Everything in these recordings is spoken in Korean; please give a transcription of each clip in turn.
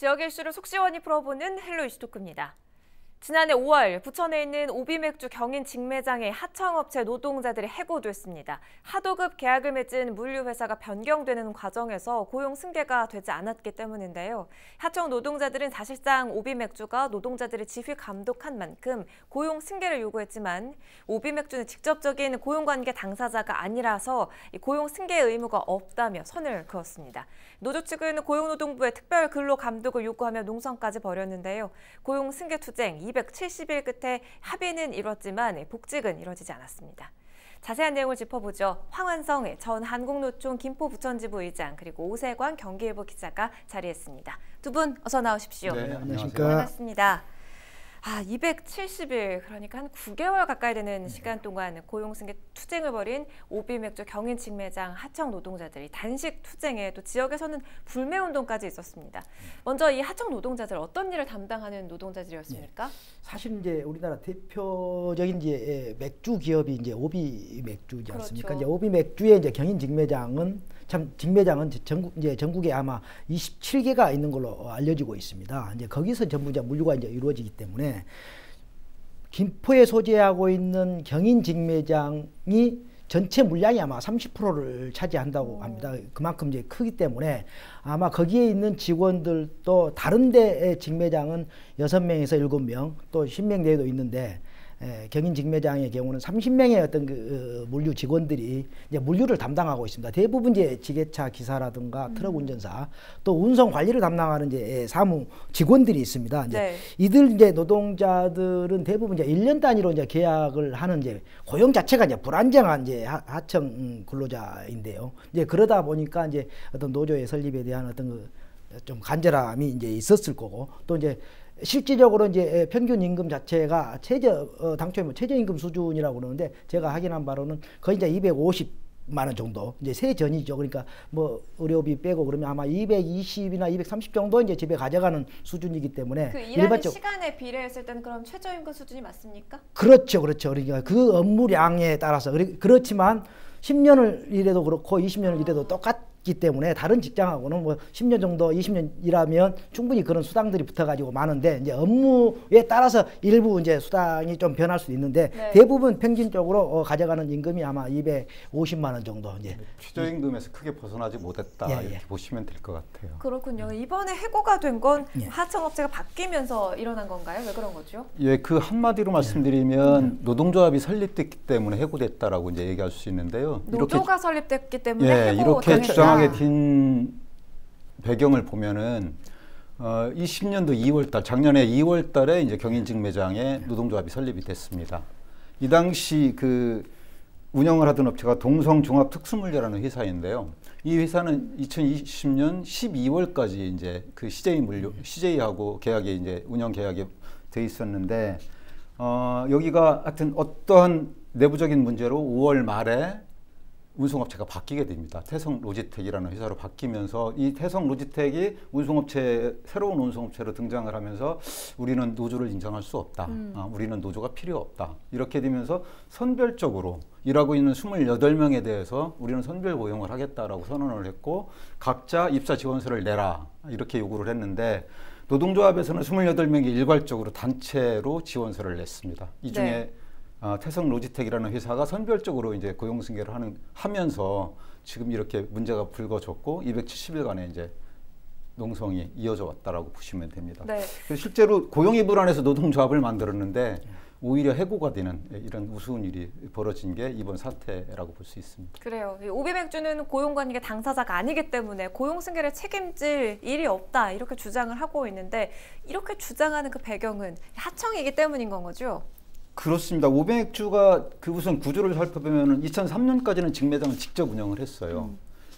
지역 이슈를 속 시원히 풀어보는 헬로 이슈 토크입니다. 지난해 5월 부천에 있는 오비맥주 경인 직매장의 하청업체 노동자들이 해고됐습니다. 하도급 계약을 맺은 물류회사가 변경되는 과정에서 고용 승계가 되지 않았기 때문인데요. 하청 노동자들은 사실상 오비맥주가 노동자들을 지휘 감독한 만큼 고용 승계를 요구했지만 오비맥주는 직접적인 고용관계 당사자가 아니라서 고용 승계 의무가 없다며 선을 그었습니다. 노조 측은 고용노동부에 특별 근로 감독을 요구하며 농성까지 벌였는데요. 고용 승계 투쟁 270일 끝에 합의는 이뤘지만 복직은 이뤄지지 않았습니다. 자세한 내용을 짚어보죠. 황완성 전 한국노총 김포부천지부 의장 그리고 오세관 경기일보 기자가 자리했습니다. 두 분 어서 나오십시오. 네, 안녕하십니까. 반갑습니다. 270일 그러니까 한 9개월 가까이 되는 시간 동안 고용승계 투쟁을 벌인 오비맥주 경인 직매장 하청 노동자들이 단식 투쟁에 또 지역에서는 불매운동까지 있었습니다. 먼저 이 하청 노동자들 어떤 일을 담당하는 노동자들이었습니까? 사실 이제 우리나라 대표적인 이제 맥주 기업이 이제 오비맥주지 않습니까? 그렇죠. 이제 오비맥주의 이제 경인 직매장은 전국에 아마 27개가 있는 걸로 알려지고 있습니다. 이제 거기서 전부 이제 물류가 이제 이루어지기 때문에 김포에 소재하고 있는 경인 직매장이 전체 물량이 아마 30%를 차지한다고 합니다. 그만큼 이제 크기 때문에 아마 거기에 있는 직원들도 다른 데 직매장은 6명에서 7명 또 10명 내에도 있는데 경인 직매장의 경우는 30명의 어떤 그 물류 직원들이 이제 물류를 담당하고 있습니다. 대부분 이제 지게차 기사라든가 트럭 운전사 또 운송 관리를 담당하는 이제 사무 직원들이 있습니다. 이제 네. 이들 이제 노동자들은 대부분 이제 1년 단위로 이제 계약을 하는 이제 고용 자체가 이제 불안정한 이제 하청 근로자인데요. 이제 그러다 보니까 이제 어떤 노조의 설립에 대한 어떤 그 좀 간절함이 이제 있었을 거고 또 이제 실질적으로 이제 평균 임금 자체가 당초에 뭐 최저임금 수준이라고 그러는데 제가 확인한 바로는 거의 이제 250만 원 정도 이제 세전이죠. 그러니까 뭐 의료비 빼고 그러면 아마 220이나 230 정도 이제 집에 가져가는 수준이기 때문에 그 일하는 시간에 비례했을 때는 그럼 최저임금 수준이 맞습니까? 그렇죠. 그러니까 그 업무량에 따라서 그렇지만 10년을 일해도 그렇고 20년을 일해도 똑같기 때문에 다른 직장하고는 뭐 10년 정도 20년 일하면 충분히 그런 수당들이 붙어가지고 많은데 이제 업무에 따라서 일부 이제 수당이 좀 변할 수도 있는데 네. 대부분 평균적으로 가져가는 임금이 아마 250만 원 정도 이제 최저임금에서 크게 벗어나지 못했다 예. 이렇게 보시면 될 것 같아요. 그렇군요. 이번에 해고가 된 건 예. 하청업체가 바뀌면서 일어난 건가요? 왜 그런 거죠? 예, 그 한마디로 말씀드리면 노동조합이 설립됐기 때문에 해고됐다라고 이제 얘기할 수 있는데요. 노조가 설립됐기 때문에 예, 해고 이렇게 당했다. 주장하게 된 배경을 보면은 20년도 2월달 작년에 2월달에 이제 경인 직매장에 노동조합이 설립이 됐습니다. 이 당시 그 운영을 하던 업체가 동성종합특수물류라는 회사인데요. 이 회사는 2020년 12월까지 이제 그 CJ하고 계약이 이제 운영 계약이 돼 있었는데 여기가 하여튼 어떠한 내부적인 문제로 5월 말에 운송업체가 바뀌게 됩니다. 태성로지텍이라는 회사로 바뀌면서 이 태성로지텍이 새로운 운송업체로 등장을 하면서 우리는 노조를 인정할 수 없다. 우리는 노조가 필요 없다. 이렇게 되면서 선별적으로 일하고 있는 28명에 대해서 우리는 선별 고용을 하겠다라고 선언을 했고 각자 입사 지원서를 내라 이렇게 요구를 했는데 노동조합에서는 28명이 일괄적으로 단체로 지원서를 냈습니다. 이 중에 네. 태성로지텍이라는 회사가 선별적으로 이제 고용승계를 하면서 지금 이렇게 문제가 불거졌고 270일간의 이제 농성이 이어져 왔다라고 보시면 됩니다. 네. 그래서 실제로 고용이 불안해서 노동조합을 만들었는데 오히려 해고가 되는 이런 우스운 일이 벌어진 게 이번 사태라고 볼 수 있습니다. 그래요. 오비맥주는 고용관계 당사자가 아니기 때문에 고용승계를 책임질 일이 없다 이렇게 주장을 하고 있는데 이렇게 주장하는 그 배경은 하청이기 때문인 건 거죠? 그렇습니다. 오비맥주가 그 우선 구조를 살펴보면 2003년까지는 직매장을 직접 운영을 했어요.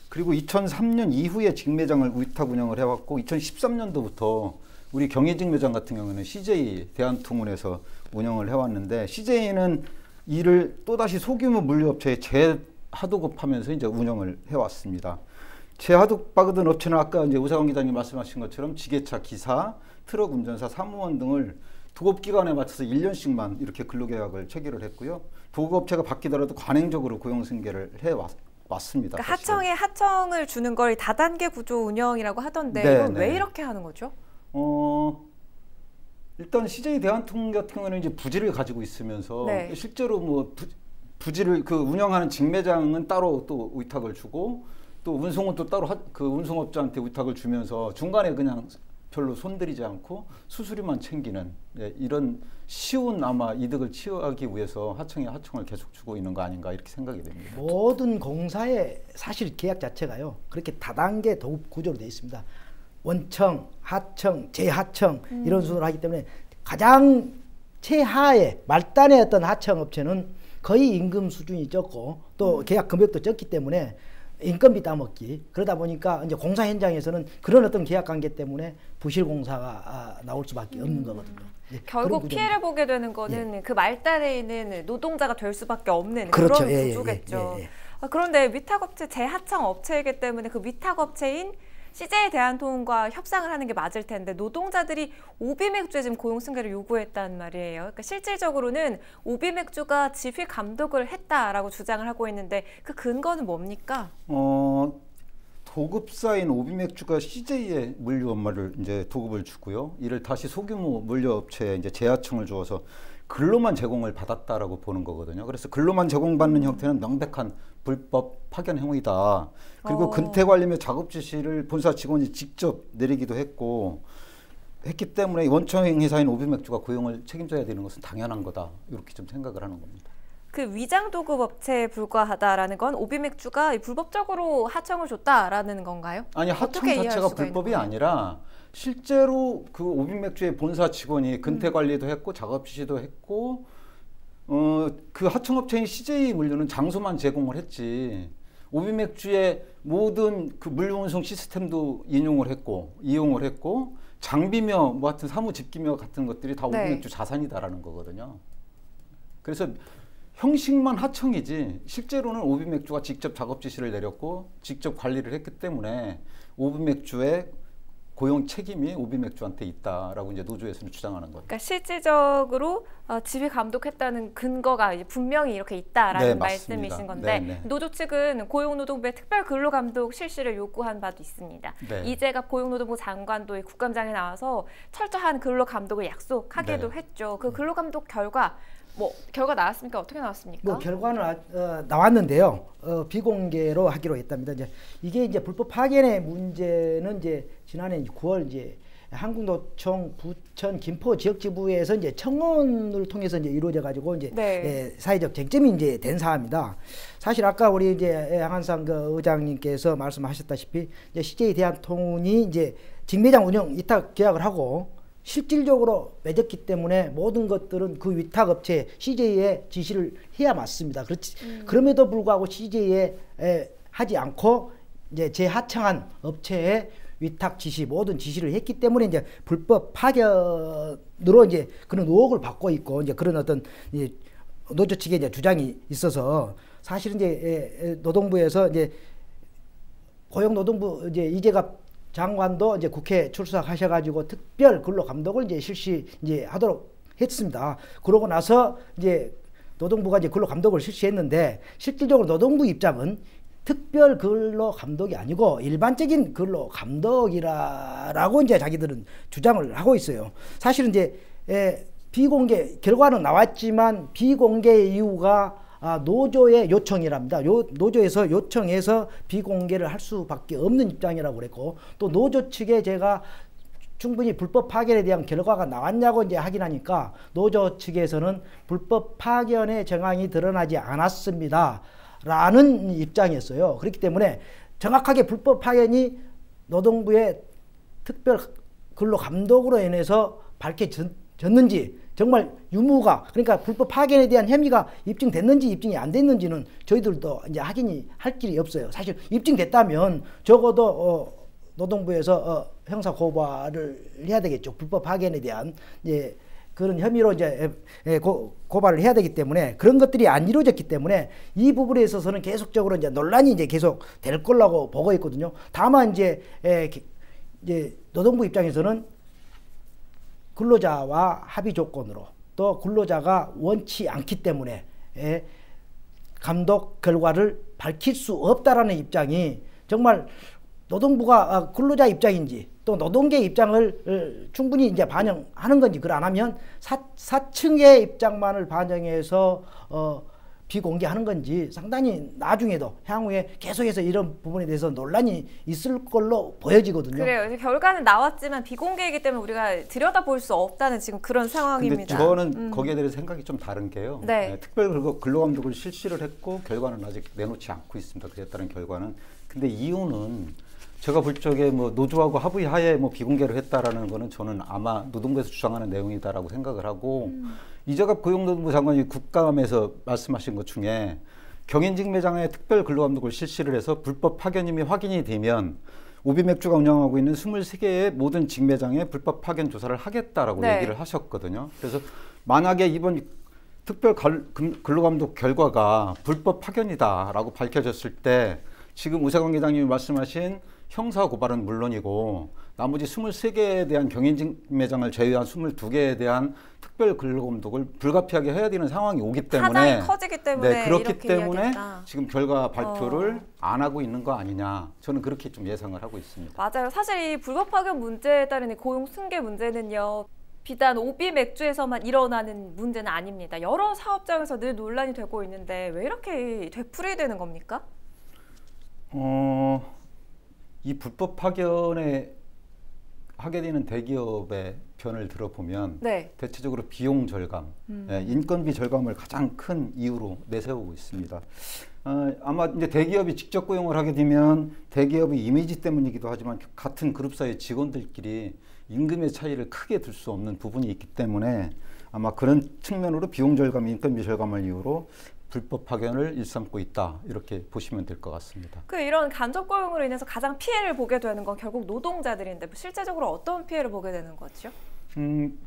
그리고 2003년 이후에 직매장을 위탁 운영을 해왔고 2013년도부터 우리 경인 직매장 같은 경우는 CJ 대한통운에서 운영을 해왔는데 CJ는 이를 또다시 소규모 물류업체에 재하도급하면서 이제 운영을 해왔습니다. 재하도급받은 업체는 아까 이제 오세관 기자님 말씀하신 것처럼 지게차 기사, 트럭 운전사, 사무원 등을 도급기간에 맞춰서 1년씩만 이렇게 근로계약을 체결을 했고요. 도급업체가 바뀌더라도 관행적으로 고용승계를 해왔습니다. 그러니까 하청에 하청을 주는 걸 다단계 구조 운영이라고 하던데 네, 이건 네. 왜 이렇게 하는 거죠? 일단 CJ 대한통운 같은 경우는 이제 부지를 가지고 있으면서 네. 실제로 뭐 부지를 그 운영하는 직매장은 따로 또 위탁을 주고 또 운송은 또 따로 그 운송업자한테 위탁을 주면서 중간에 그냥 별로 손들이지 않고 수수료만 챙기는 이런 쉬운 아마 이득을 취하기 위해서 하청이 하청을 계속 주고 있는 거 아닌가 이렇게 생각이 됩니다. 모든 공사의 사실 계약 자체가요 그렇게 다단계 도급 구조로 되어 있습니다. 원청, 하청, 재하청 이런 순으로 하기 때문에 가장 최하의 말단의 어떤 하청 업체는 거의 임금 수준이 적고 또 계약 금액도 적기 때문에 인건비 따먹기 그러다 보니까 이제 공사 현장에서는 그런 어떤 계약 관계 때문에 부실 공사가 나올 수밖에 없는 거거든요. 결국 피해를 보게 되는 거는 그 말단에 있는 노동자가 될 수밖에 없는 그렇죠. 그런 구조겠죠. 그런데 위탁업체 재하청 업체이기 때문에 그 위탁업체인 CJ 대한통운과 협상을 하는 게 맞을 텐데 노동자들이 오비맥주에 지금 고용 승계를 요구했단 말이에요. 그러니까 실질적으로는 오비맥주가 지휘 감독을 했다라고 주장을 하고 있는데 그 근거는 뭡니까? 도급사인 오비맥주가 CJ에 물류 업무를 이제 도급을 주고요. 이를 다시 소규모 물류업체에 이제 재하청을 주어서 근로만 제공을 받았다라고 보는 거거든요. 그래서 근로만 제공받는 형태는 명백한 불법 파견 행위다. 그리고 근태 관리 및 작업 지시를 본사 직원이 직접 내리기도 했기 때문에 원청 회사인 오비맥주가 고용을 책임져야 되는 것은 당연한 거다. 이렇게 좀 생각을 하는 겁니다. 그 위장 도급 업체에 불과하다라는 건 오비맥주가 불법적으로 하청을 줬다라는 건가요? 아니 하청 자체가 불법이 아니라 실제로 그 오비맥주의 본사 직원이 근태 관리도 했고 작업 지시도 했고 그 하청업체인 CJ 물류는 장소만 제공을 했지 오비맥주의 모든 그 물류 운송 시스템도 이용을 했고 장비며 뭐 하여튼 사무 집기며 같은 것들이 다 오비맥주 자산이다라는 거거든요. 그래서 형식만 하청이지 실제로는 오비맥주가 직접 작업 지시를 내렸고 직접 관리를 했기 때문에 오비맥주의 고용 책임이 오비맥주한테 있다라고 이제 노조에서는 주장하는 거죠. 그러니까 실질적으로 지휘 감독했다는 근거가 이제 분명히 이렇게 있다라는 말씀이신 건데 노조 측은 고용노동부의 특별 근로감독 실시를 요구한 바도 있습니다. 이재갑 고용노동부 장관도 국감장에 나와서 철저한 근로감독을 약속하기도 했죠. 그 근로감독 결과 결과 나왔습니까? 어떻게 나왔습니까? 결과는 나왔는데요. 비공개로 하기로 했답니다. 이게 이제 불법 파견의 문제는 이제 지난해 9월 이제 한국노총 부천 김포 지역지부에서 이제 청원을 통해서 이제 이루어져 가지고 이제 사회적 쟁점이 이제 된 사안입니다. 사실 아까 우리 이제 양한상 그 의장님께서 말씀하셨다시피 이제 CJ 대한통운이 이제 직매장 운영 위탁 계약을 하고 실질적으로 맺었기 때문에 모든 것들은 그 위탁업체 CJ에 지시를 해야 맞습니다. 그렇지. 그럼에도 불구하고 CJ에 하지 않고 이제 재하청한 업체에 위탁 지시 모든 지시를 했기 때문에 이제 불법 파견으로 이제 그런 의혹을 받고 있고 이제 그런 어떤 이제 노조 측의 이제 주장이 있어서 사실은 이제 노동부에서 이제 고용노동부 이제 이재갑 장관도 이제 국회 출석하셔가지고 특별 근로 감독을 이제 실시 이제 하도록 했습니다. 그러고 나서 이제 노동부가 이제 근로 감독을 실시했는데 실질적으로 노동부 입장은 특별 근로 감독이 아니고 일반적인 근로 감독이라고 이제 자기들은 주장을 하고 있어요. 사실은 이제 비공개 결과는 나왔지만 비공개 이유가 노조의 요청이랍니다. 노조에서 요청해서 비공개를 할 수밖에 없는 입장이라고 그랬고 또 노조 측에 제가 충분히 불법 파견에 대한 결과가 나왔냐고 이제 확인하니까 노조 측에서는 불법 파견의 정황이 드러나지 않았습니다. 라는 입장이었어요. 그렇기 때문에 정확하게 불법 파견이 노동부의 특별 근로 감독으로 인해서 밝혀졌는지 정말 유무가 그러니까 불법 파견에 대한 혐의가 입증됐는지 입증이 안 됐는지는 저희들도 이제 확인이 할 길이 없어요. 사실 입증됐다면 적어도 노동부에서 형사 고발을 해야 되겠죠. 불법 파견에 대한 이제 그런 혐의로 이제 고발을 해야 되기 때문에 그런 것들이 안 이루어졌기 때문에 이 부분에 있어서는 계속적으로 이제 논란이 이제 계속 될 거라고 보고 있거든요. 다만 이제 노동부 입장에서는 근로자와 합의 조건으로 또 근로자가 원치 않기 때문에 감독 결과를 밝힐 수 없다라는 입장이 정말 노동부가 근로자 입장인지 또 노동계 입장을 충분히 이제 반영하는 건지, 그걸 안 하면 사측의 입장만을 반영해서 비공개하는 건지 상당히 나중에도 향후에 계속해서 이런 부분에 대해서 논란이 있을 걸로 보여지거든요. 그래요. 결과는 나왔지만 비공개이기 때문에 우리가 들여다볼 수 없다는 지금 그런 상황입니다. 근데 저는 거기에 대해서 생각이 좀 다른 게요. 네. 네, 특별 근로감독을 실시를 했고 결과는 아직 내놓지 않고 있습니다. 그랬다는 결과는. 근데 이유는 제가 볼 적에 뭐 노조하고 합의하에 뭐 비공개를 했다라는 거는 저는 아마 노동부에서 주장하는 내용이다라고 생각을 하고, 이재갑 고용노동부 장관이 국감에서 말씀하신 것 중에 경인직매장에 특별 근로감독을 실시를 해서 불법 파견임이 확인이 되면 오비맥주가 운영하고 있는 23개의 모든 직매장에 불법 파견 조사를 하겠다라고 네. 얘기를 하셨거든요. 그래서 만약에 이번 특별 근로감독 결과가 불법 파견이다라고 밝혀졌을 때 지금 우세광 회장님이 말씀하신 형사 고발은 물론이고 나머지 23개에 대한 경인직매장을 제외한 22개에 대한 특별 근로감독을 불가피하게 해야 되는 상황이 오기 때문에, 사장이 커지기 때문에, 네, 그렇기 이렇게 때문에 이야기했다. 지금 결과 발표를 안 하고 있는 거 아니냐, 저는 그렇게 좀 예상을 하고 있습니다. 맞아요. 사실 이 불법 파견 문제에 따른 고용 승계 문제는요, 비단 오비 맥주에서만 일어나는 문제는 아닙니다. 여러 사업장에서 늘 논란이 되고 있는데 왜 이렇게 되풀이되는 겁니까? 이 불법 파견에 하게 되는 대기업의 변을 들어보면 네. 대체적으로 비용 절감, 인건비 절감을 가장 큰 이유로 내세우고 있습니다. 아마 이제 대기업이 직접 고용을 하게 되면 대기업의 이미지 때문이기도 하지만 같은 그룹사의 직원들끼리 임금의 차이를 크게 둘 수 없는 부분이 있기 때문에 아마 그런 측면으로 비용 절감, 인건비 절감을 이유로 불법 파견을 일삼고 있다, 이렇게 보시면 될 것 같습니다. 이런 간접 고용으로 인해서 가장 피해를 보게 되는 건 결국 노동자들인데 실제적으로 어떤 피해를 보게 되는 거죠?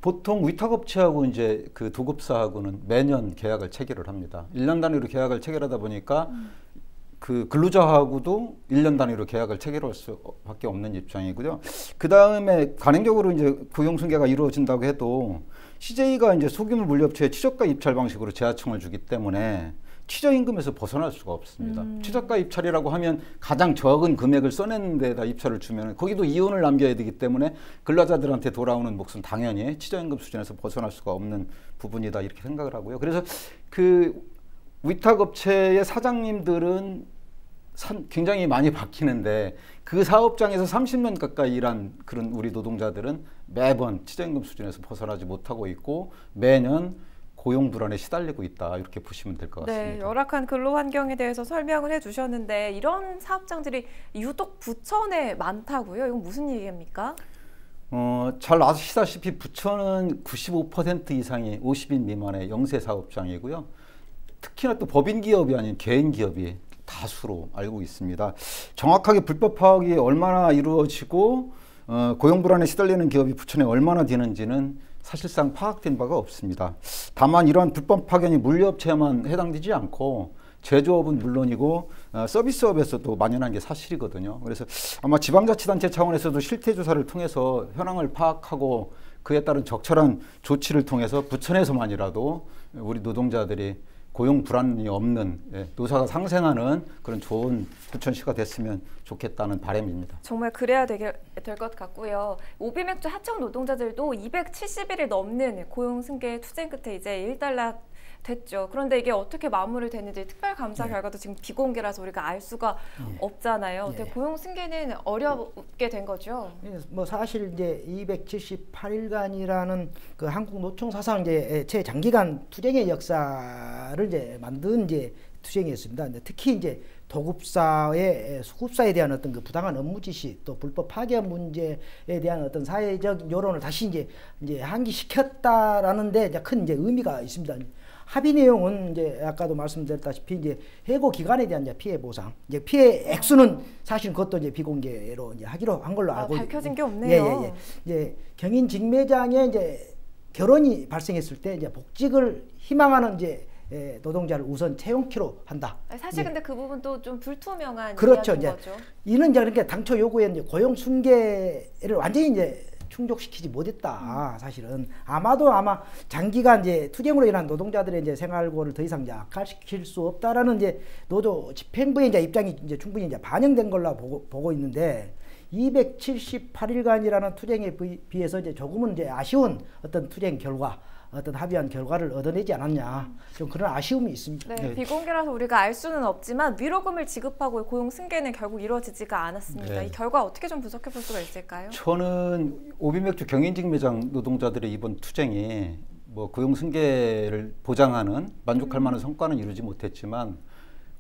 보통 위탁업체하고 이제 그 도급사하고는 매년 계약을 체결을 합니다. 1년 단위로 계약을 체결하다 보니까 그 근로자하고도 1년 단위로 계약을 체결할 수밖에 없는 입장이고요. 그 다음에 간행적으로 이제 고용 승계가 이루어진다고 해도 CJ가 이제 소규모 물류업체에 최저가 입찰 방식으로 재하청을 주기 때문에 최저임금에서 벗어날 수가 없습니다. 최저가 입찰이라고 하면 가장 적은 금액을 써내는 데다 입찰을 주면 거기도 이윤을 남겨야 되기 때문에 근로자들한테 돌아오는 몫은 당연히 최저임금 수준에서 벗어날 수가 없는 부분이다, 이렇게 생각을 하고요. 그래서 그 위탁업체의 사장님들은 굉장히 많이 바뀌는데 그 사업장에서 30년 가까이 일한 그런 우리 노동자들은 매번 최저임금 수준에서 벗어나지 못하고 있고 매년 고용 불안에 시달리고 있다, 이렇게 보시면 될 것 같습니다. 네, 열악한 근로 환경에 대해서 설명을 해주셨는데 이런 사업장들이 유독 부천에 많다고요? 이건 무슨 얘기입니까? 잘 아시다시피 부천은 95% 이상이 50인 미만의 영세 사업장이고요. 특히나 또 법인 기업이 아닌 개인 기업이 다수로 알고 있습니다. 정확하게 불법 파악이 얼마나 이루어지고 고용 불안에 시달리는 기업이 부천에 얼마나 되는지는 사실상 파악된 바가 없습니다. 다만 이러한 불법 파견이 물류업체에만 해당되지 않고 제조업은 물론이고 서비스업에서도 만연한 게 사실이거든요. 그래서 아마 지방자치단체 차원에서도 실태조사를 통해서 현황을 파악하고 그에 따른 적절한 조치를 통해서 부천에서만이라도 우리 노동자들이 고용 불안이 없는, 노사가 상생하는 그런 좋은 부천시가 됐으면 좋겠다는 바람입니다. 정말 그래야 될 것 같고요. 오비맥주 하청 노동자들도 270일이 넘는 고용 승계 투쟁 끝에 이제 일단락 됐죠. 그런데 이게 어떻게 마무리됐는지 특별감사 결과도 지금 비공개라서 우리가 알 수가 없잖아요. 근데 고용 승계는 어렵게 된 거죠. 뭐 사실 이제 278일간이라는 그 한국 노총 사상 이제 최장기간 투쟁의 역사를 이제 만든 이제 투쟁이었습니다. 특히 이제 도급사의 수급사에 대한 어떤 그 부당한 업무 지시, 또 불법 파견 문제에 대한 어떤 사회적 여론을 다시 이제 환기시켰다라는 데 큰 이제 의미가 있습니다. 합의 내용은 이제 아까도 말씀드렸다시피 이제 해고 기간에 대한 이제 피해 보상, 이제 피해 액수는 사실 그것도 이제 비공개로 이제 하기로 한 걸로 알고 밝혀진 게 없네요. 이제 경인 직매장에 이제 결혼이 발생했을 때 이제 복직을 희망하는 이제 노동자를 우선 채용키로 한다. 사실 근데 그 부분도 좀 불투명한 그렇죠. 이야기인 이제 거죠. 이는 이제 그러니까 당초 요구에 이제 고용 승계를 완전히 이제 충족시키지 못했다. 사실은 아마 장기간 이제 투쟁으로 인한 노동자들의 이제 생활고를 더 이상 이제 악화시킬 수 없다라는 이제 노조 집행부의 이제 입장이 이제 충분히 이제 반영된 걸로 보고 있는데 278일간이라는 투쟁에 비해서 이제 조금은 이제 아쉬운 어떤 투쟁 결과, 어떤 합의한 결과를 얻어내지 않았냐, 좀 그런 아쉬움이 있습니다. 네, 비공개라서 우리가 알 수는 없지만 위로금을 지급하고 고용 승계는 결국 이루어지지가 않았습니다. 네. 이 결과 어떻게 좀 분석해 볼 수가 있을까요? 저는 오비맥주 경인직 매장 노동자들의 이번 투쟁이 뭐 고용 승계를 보장하는 만족할 만한 성과는 이루지 못했지만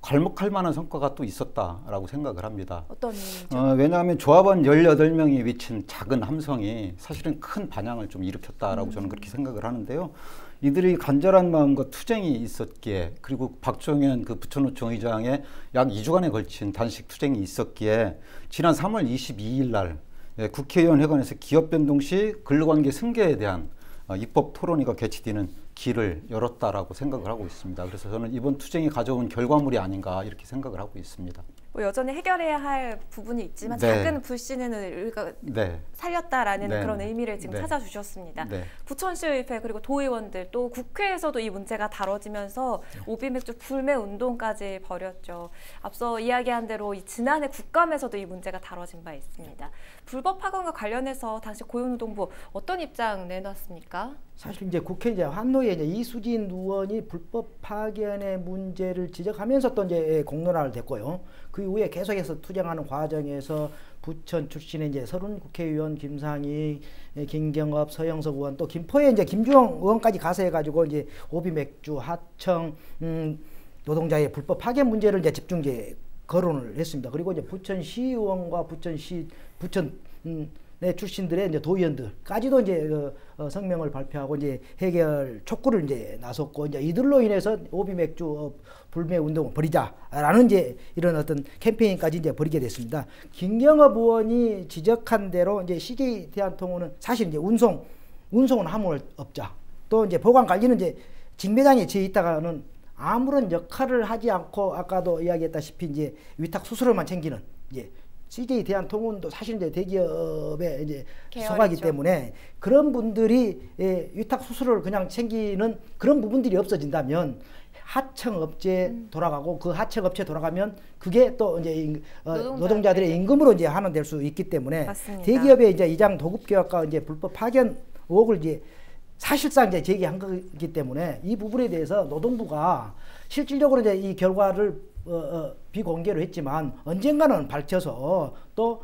괄목할 만한 성과가 또 있었다라고 생각을 합니다. 어떤 의미죠? 왜냐하면 조합원 18명이 외친 작은 함성이 사실은 큰 반향을 좀 일으켰다라고 저는 그렇게 생각을 하는데요. 이들이 간절한 마음과 투쟁이 있었기에, 그리고 박종현 그 부천노총 의장의 약 2주간에 걸친 단식 투쟁이 있었기에 지난 3월 22일 날 국회의원 회관에서 기업 변동 시 근로관계 승계에 대한 입법 토론회가 개최되는 길을 열었다라고 생각을 하고 있습니다. 그래서 저는 이번 투쟁이 가져온 결과물이 아닌가 이렇게 생각을 하고 있습니다. 뭐 여전히 해결해야 할 부분이 있지만 네. 작은 불씨는 네. 살렸다라는 네. 그런 의미를 지금 네. 찾아주셨습니다. 네. 부천시의회 그리고 도의원들 또 국회에서도 이 문제가 다뤄지면서 오비맥주 불매 운동까지 벌였죠. 앞서 이야기한 대로 이 지난해 국감에서도 이 문제가 다뤄진 바 있습니다. 불법 파견과 관련해서 당시 고용노동부 어떤 입장 내놨습니까? 사실 이제 국회 이제 환노에 이제 이수진 의원이 불법 파견의 문제를 지적하면서 또 이제 공론화를 됐고요. 그 이후에 계속해서 투쟁하는 과정에서 부천 출신의 이제 서른 국회의원 김상희, 김경업, 서영석 의원, 또 김포에 이제 김주영 의원까지 가서 해가지고 이제 오비맥주, 하청 노동자의 불법 파견 문제를 이제 집중 이제 거론을 했습니다. 그리고 이제 부천시 의원과 부천 네, 출신들의 이제 도의원들까지도 이제 성명을 발표하고 이제 해결 촉구를 이제 나섰고, 이제 이들로 인해서 오비맥주 불매 운동을 벌이자라는 이제 이런 어떤 캠페인까지 이제 벌이게 됐습니다. 김경업 의원이 지적한 대로 이제 CJ 대한통운은 사실 이제 운송은 아무 업자, 또 이제 보관 관리는 이제 직매장에 지어 있다가는 아무런 역할을 하지 않고, 아까도 이야기했다시피 이제 위탁 수수료만 챙기는 이제 CJ 대한통운도 사실 이제 대기업에 이제 속하기 때문에 그런 분들이 위탁 수수료를 그냥 챙기는 그런 부분들이 없어진다면 하청업체에 돌아가고, 그 하청업체에 돌아가면 그게 또 이제 노동자들의 임금으로 이제 환원될 수 있기 때문에 맞습니다. 대기업의 이제 이장 도급 계약과 이제 불법 파견 의혹을 이제 사실상 이제 제기한 거기 때문에 이 부분에 대해서 노동부가 실질적으로 이제 이 결과를 비공개로 했지만 언젠가는 밝혀서 또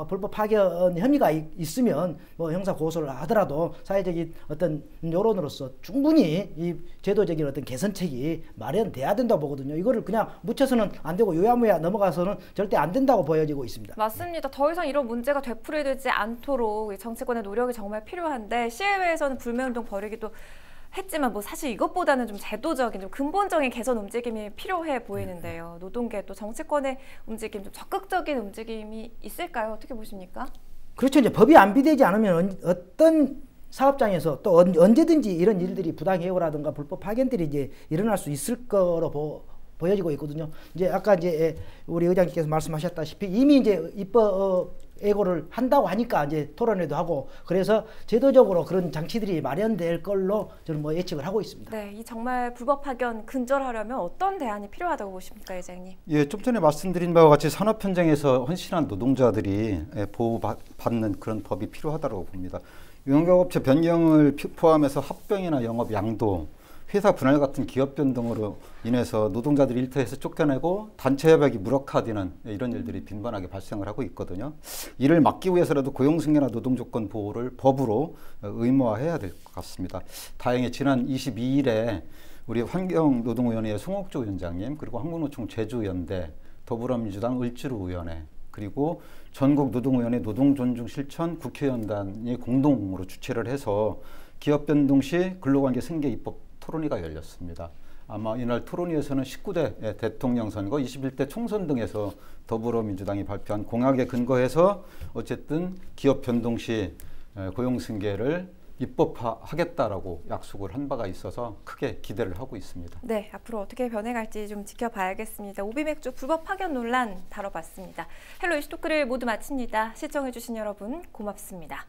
불법 파견 혐의가 있으면 뭐 형사 고소를 하더라도 사회적인 어떤 여론으로서 충분히 이 제도적인 어떤 개선책이 마련돼야 된다고 보거든요. 이거를 그냥 묻혀서는 안 되고 요야무야 넘어가서는 절대 안 된다고 보여지고 있습니다. 맞습니다. 더 이상 이런 문제가 되풀이되지 않도록 정치권의 노력이 정말 필요한데, 시의회에서는 불매운동 벌이기도 했지만 뭐 사실 이것보다는 좀 제도적인, 좀 근본적인 개선 움직임이 필요해 보이는데요. 노동계 또 정치권의 움직임, 좀 적극적인 움직임이 있을까요? 어떻게 보십니까? 그렇죠. 이제 법이 안비되지 않으면 어떤 사업장에서 또 언제든지 이런 일들이 부당해고라든가 불법 파견들이 이제 일어날 수 있을 거로 보여지고 있거든요. 이제 아까 이제 우리 의장님께서 말씀하셨다시피 이미 이제 입법 예고를 한다고 하니까 이제 토론회도 하고, 그래서 제도적으로 그런 장치들이 마련될 걸로 저는 뭐 예측을 하고 있습니다. 네, 이 정말 불법 파견 근절하려면 어떤 대안이 필요하다고 보십니까, 회장님? 예, 좀 전에 말씀드린 바와 같이 산업 현장에서 헌신한 노동자들이 보호받는 그런 법이 필요하다고 봅니다. 영업업체 변경을 포함해서 합병이나 영업 양도, 회사 분할 같은 기업 변동으로 인해서 노동자들이 일터에서 쫓겨내고 단체 협약이 무력화되는 이런 일들이 빈번하게 발생을 하고 있거든요. 이를 막기 위해서라도 고용승계나 노동조건 보호를 법으로 의무화해야 될 것 같습니다. 다행히 지난 22일에 우리 환경노동위원회의 송옥조 위원장님, 그리고 한국노총 제주연대, 더불어민주당 을지로위원회, 그리고 전국노동위원회 노동존중실천 국회의원단이 공동으로 주최를 해서 기업 변동 시 근로관계 승계 입법 토론회가 열렸습니다. 아마 이날 토론회에서는 19대 대통령 선거, 21대 총선 등에서 더불어민주당이 발표한 공약에 근거해서 어쨌든 기업 변동 시 고용승계를 입법화하겠다라고 약속을 한 바가 있어서 크게 기대를 하고 있습니다. 네, 앞으로 어떻게 변해갈지 좀 지켜봐야겠습니다. 오비맥주 불법 파견 논란 다뤄봤습니다. 헬로 이슈토크를 모두 마칩니다. 시청해주신 여러분 고맙습니다.